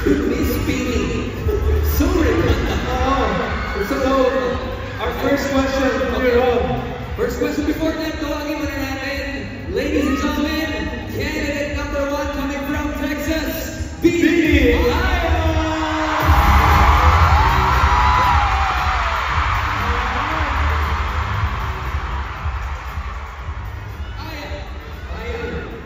Miss Pini. Sorry. So, our first question, Kuya Rob. First question before that, tawagin muna natin. Ladies and gentlemen, candidate number 1 coming from Texas, Pini.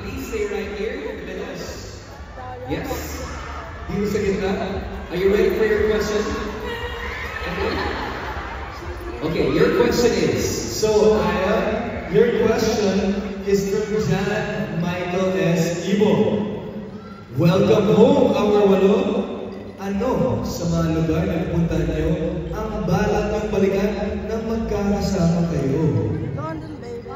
Please stay right here with us. Yes. Dito sa gitna. Are you ready for your question? Okay, your question is. So, Aya, your question is from John Michael S. Ibo. Welcome home, our walo. Ano sa mga lugar na pupuntahan niyo ang balak ng balikan nang magkakasama kayo? London, baby.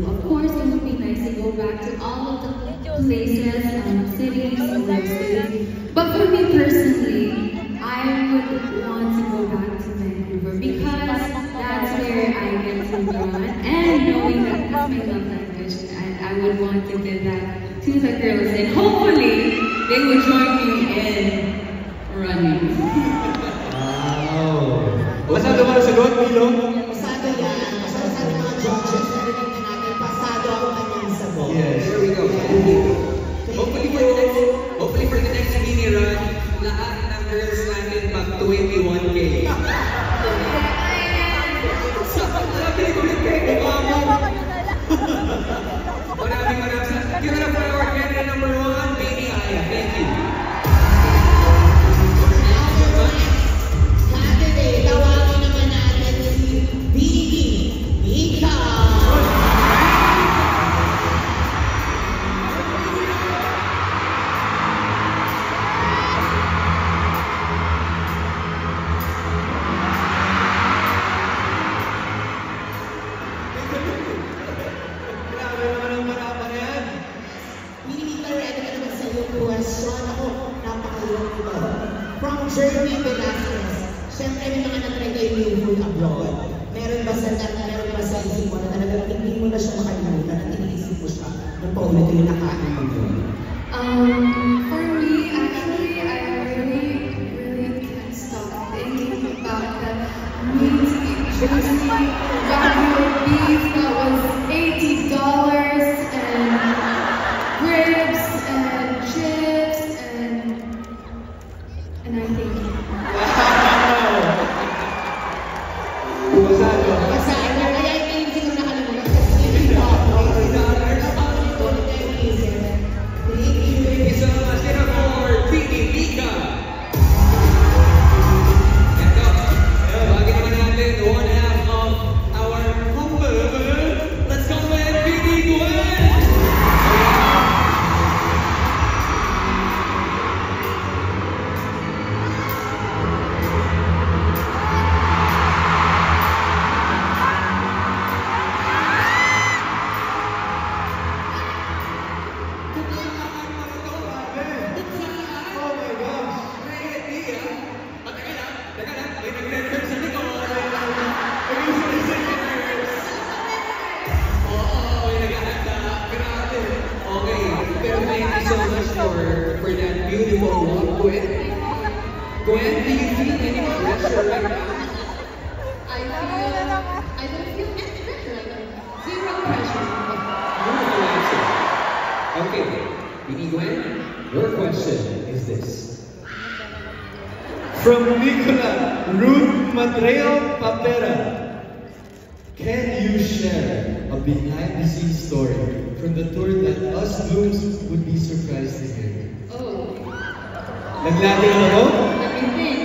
Of course, it would be nice to go back to all of the places, cities, and states. But for me personally, I would want to go back to Vancouver because that's where I get to run, and knowing that that's my love language, and I would want to give that to the girls, and hopefully they would join me in running. Wow! Pasado ba sa sagot, Milo? Pasado yan. Pasado sa mga judges. Narinig na natin. Pasado ang kanyang sagot. Yes. Here we go. Hopefully for the next mini run, lahat ng girls natin mag 21K. Sabi ko rin kayo, maraming. Give it up for our candidate number 1, Baby Aya. Thank you. Saturday, tawagin naman natin si Bibi Mika. Grabe naman ang marapan na yan. Bibi Mika, ready ka naman sa iyong question. Ako, napakahirap ito. From Jeremy Velasquez. Siyempre, may mga nag-try kayo yung food abroad. Meron ba sa isip mo na talagang hindi mo na siya makalimutan at iniisip mo siya nung paulit yung nakain mo yun? For me, actually, I really can't stop thinking about the meat, juicy Wagyu beef that was $80 and ribs and chips and I think. Pasado. Pasado, kaya hindi ko nakalimutan kasi hindi ko Thank you so much. Give it up for Baby Mika. And tawagin naman natin one half of our humble. Let's go with Baby Gwen. Oh my gosh! For that beautiful walk, Gwen. Gwen, do you feel any pressure right now? I don't feel any pressure right now. Zero pressure. Beautiful answer. Okay, Baby Gwen, your question is this. From Nicola Ruth Matreo Papera. Can you share a behind-the-scenes story from the tour that us Blooms would be surprised to hear? Oh, Naglating na ba? let me think.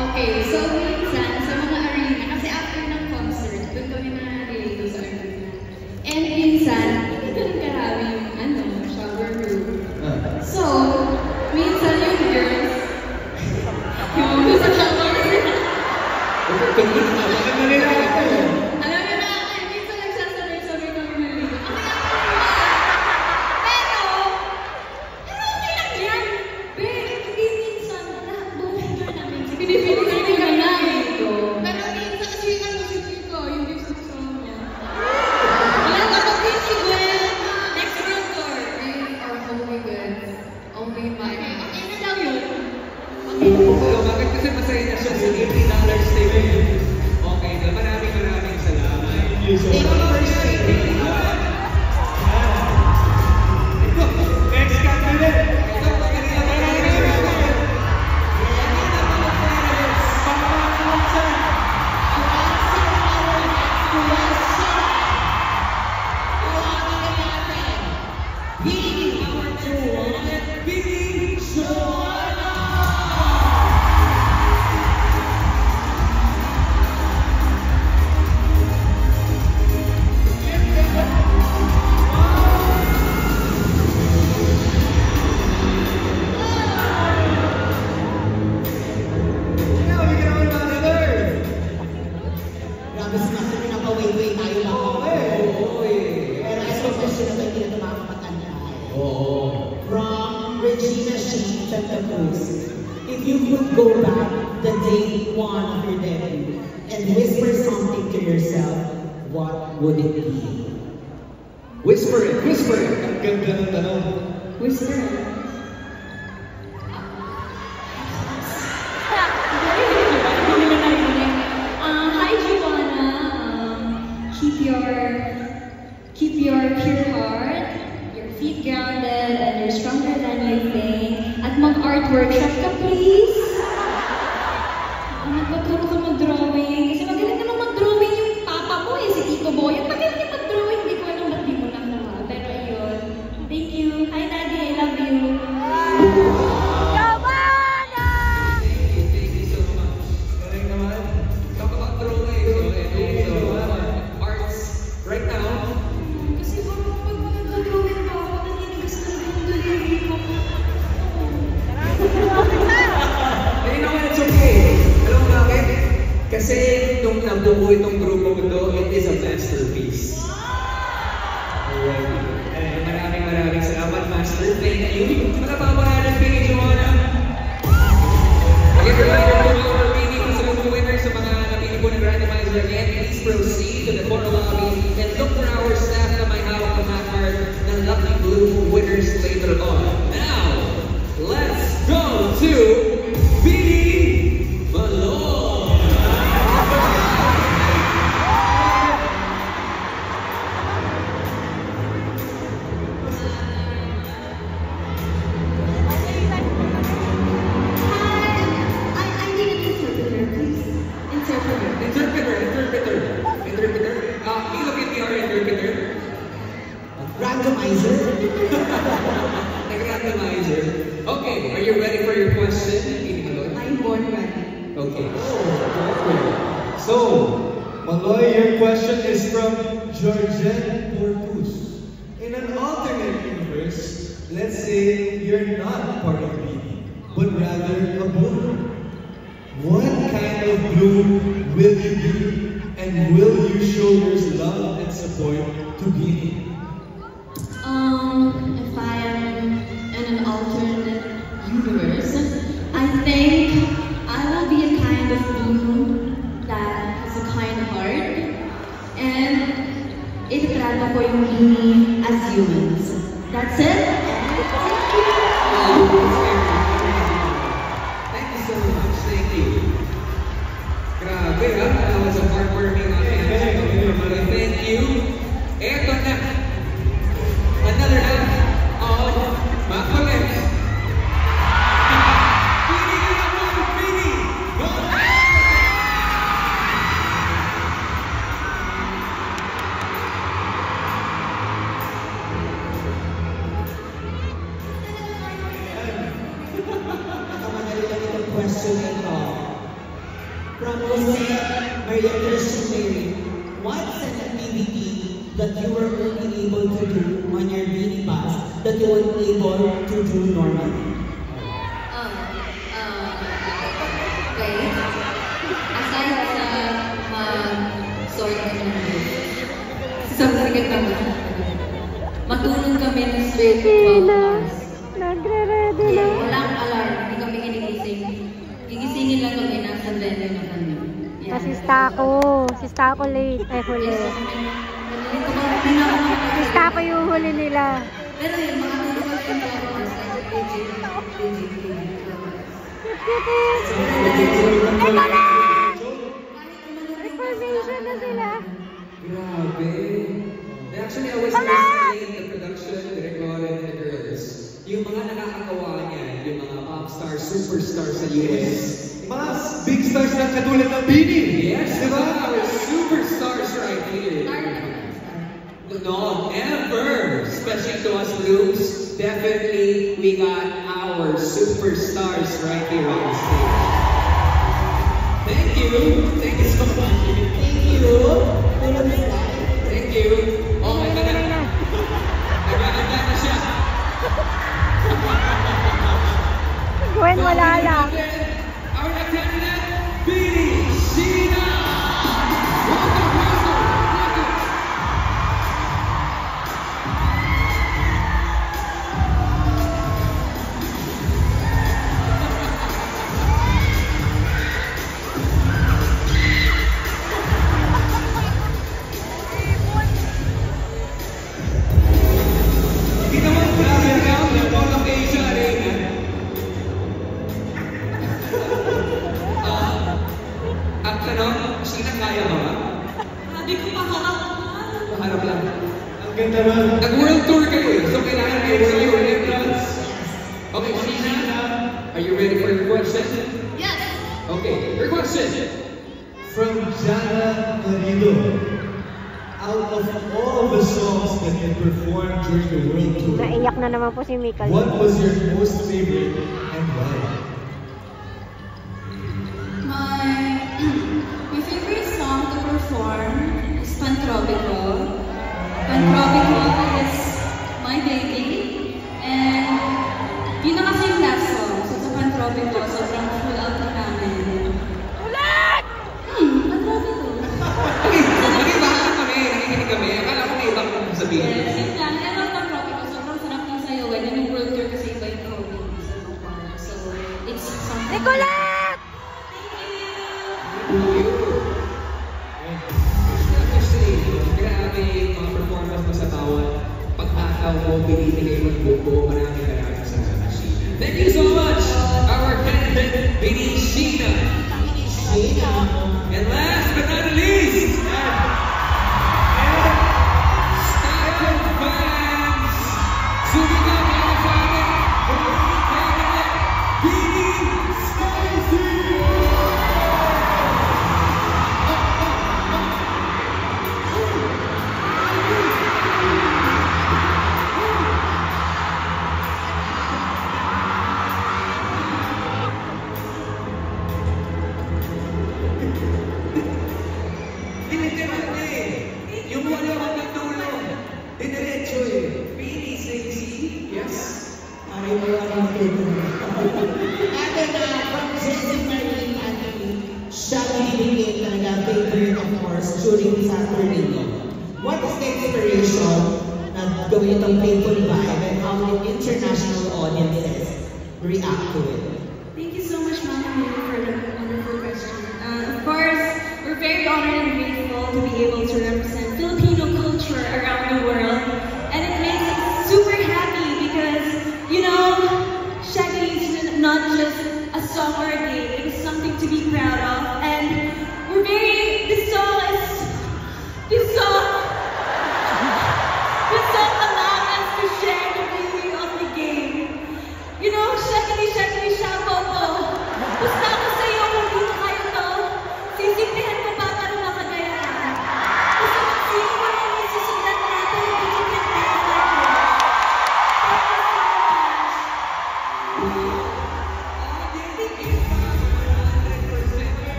Okay, so minsan sa mga arena, kasi after ng concert, doon kami na-relate sa arena. And minsan, hindi ganun karami yung shower room. So, minsan yung girls, yung sa shower room, Ano nila ako? alam niyo na, minsan nagsasabay-sabay kami naligo. Pero okay lang yan. Babe, hindi you so Thank you much. for sharing. Next candidate. Grabe sinabi na napaway-way tayo lang ako. Pero as of this, sila hindi na makakapatandaan. From Regina Sheen, Santa Cruz. If you could go back the day one of your debut and whisper something to yourself, what would it be? Whisper it, whisper it. Ang ganda ng tanong. Whisper. Hi, Joanna. Keep your pure heart, your feet grounded, and you're stronger than you think. At mag-art workshop ka, please. Magturo ka mag-drawing. Kasi magaling naman mag-drawing yung papa mo si Tito Boy. Ang magaling niya mag-drawing. Hindi ko alam ba't di mo nakuha. Pero ayun. Thank you. Hi, Daddy. I love you. Thank you so much. Galing naman. Talk about drawing. Okay, so arts right now. Kasi parang pag mag-drawing pa ako, naninigas na yung daliri ko. You know what? It's okay. Alam mo bakit? Kasi nung nabuo itong grupo ko to, it is a masterpiece. Alright. Maraming salamat, Master. Thank you. Panapapangalan kay Joanna. Again, reminder po mga kapili kung sa mga winners sa mga napili po ng randomizer again, please proceed to the corner lobby and look for our staff na may hawak ng card ng Lucky Blue winners later on. Now, let's go to Billy Malone. I need an interpreter, please. Interpreter. Interpreter. You look at our interpreter. Randomizer? Nag-randomizer. Okay, are you ready for your question? Billy Malone? I'm born ready. Okay. So, Maloy, your question is from Georgette Portus. In an alternate universe, let's say you're not part of BD, but rather a bloom. What kind of bloom will you be, and will you show your love and support to BD? If I am in an alternate universe, I think I will be a kind of bloom that has a kind heart, and ititrata ko yung BD as humans. That's it. Thank you. Thank you so much. Thank you. Grabe ha? That was a heartwarming answer. Thank you. Eto na. Another half of Makulit. Pili! Nakamadali lang itong question na ito. From Jose Maria Christian Mary, what's an activity that you were only able to do on your mini bus that you weren't able to do normally? Wait. Aside sa sort of sasagat naman. Matulog kami ng straight 12 hours. Nagre-ready na. Walang alarm. Hindi kami ginigising. Gigisingin lang kami nasa venue na kami. Yan. Si Stako late. Huli. Si Stako yung huli nila. Pero yun, mga tulog kami ng 12 hours. Ikaw na! Reformation na sila. Grabe. And actually, I was listening the production, Direk Lauren, and the girls. Yung mga nakakagawa niyan, yung mga pop stars, superstars sa US. Mga big stars na katulad ng Bini. Yes, Di ba? our superstars right here. No, ever. Especially to us Blues, definitely we got our superstars right here on the stage. Thank you. Thank you so much. Thank you. Thank you. Oh, my God. Nagaganda na siya. Gwen, wala lang. Our attendant, Bini Sheena. Harap lang. Ang ganda ba? Nag-world tour kayo eh. So kailangan kayo sa your entrance. Okay, Sheena, are you ready for your question? Yes. Okay, your question. From Jana Marido. Out of all the songs that you performed during the world tour, Naiyak na naman po si Mika. what was your most favorite and why? My favorite song to perform is Pantropico. Pantropico is my baby. And yun na kasi yung last song. So sa Pantropico, sobrang full out na namin. Ulit! Pantropico. Okay, nakibahan kami, nakikinig kami. Akala ko may ibang sabihin. Yes, yun lang. I love Pantropico. Sobrang sarap ng sayawan. Yun yung world tour kasi iba yung COVID sa ibang part. So it's something. Nicolette! Grabe mga performance mo sa bawat pagkataw mo, binibigay mo ng buko. Maraming salamat, Sheena. Thank you so much, our candidate, Bini Sheena. And last but not least, Style fans, sumigaw mga fans, Bini Stacy! Yung wala akong nagtulong. Diretso eh. Bini Stacy? Yes. Ay, wala kang tulo. Ate na, from Jessie Marie Anthony, siya binibigay talaga favorite of course during Saturday. What is the inspiration na gawin itong playful vibe and how the international audiences react to it? Thank you so much, Mama, for the wonderful question. Of course, we're very honored and grateful to be able to represent Filipino culture around the world. And it makes us super happy because, you know, Shaggy is not just a song or a game, it is something to be proud of. And we're this song allows us to share the beauty of the game. You know, Shaggy, Shabobo. Gusto ko sa iyo kung dito kayo to. Sisindihan ko pa para makagayaan. Gusto ko sino mo lang yung susundan natin. Hindi ko pinagdaan natin.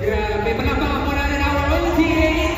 Grabe, palakpakan po natin our OTA